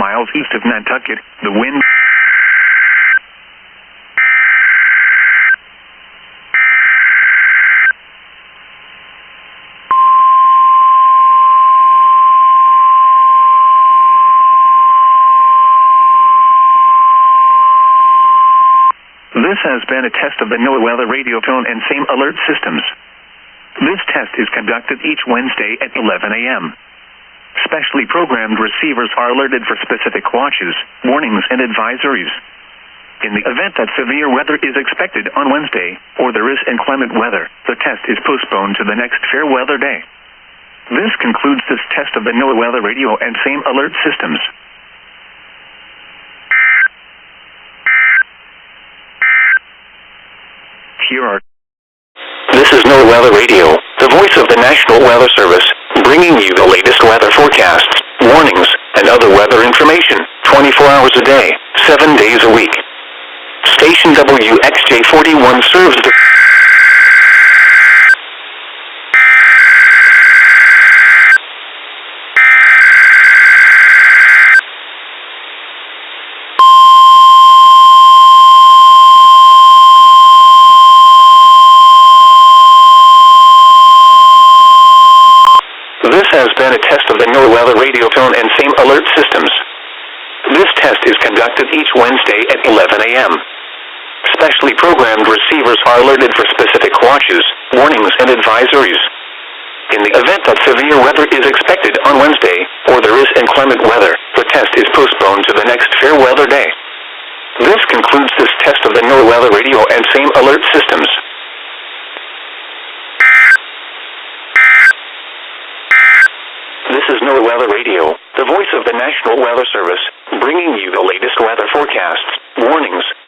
miles east of Nantucket. The wind This has been a test of the NOAA weather radio tone and same alert systems. This test is conducted each Wednesday at 11 a.m. Specially programmed receivers are alerted for specific watches, warnings, and advisories. In the event that severe weather is expected on Wednesday, or there is inclement weather, the test is postponed to the next fair weather day. This concludes this test of the NOAA weather radio and same alert systems. This is NOAA Weather Radio, the voice of the National Weather Service, bringing you the latest weather forecasts, warnings, and other weather information, 24 hours a day, 7 days a week. Station WXJ41 serves the... This has been a test of the NOAA weather radio tone and same alert systems. This test is conducted each Wednesday at 11 a.m. Specially programmed receivers are alerted for specific watches, warnings, and advisories. In the event that severe weather is expected on Wednesday, or there is inclement weather, the test is postponed to the next fair weather day. This concludes this test of the NOAA weather radio and same alert systems. This is NOAA Weather Radio, the voice of the National Weather Service, bringing you the latest weather forecasts,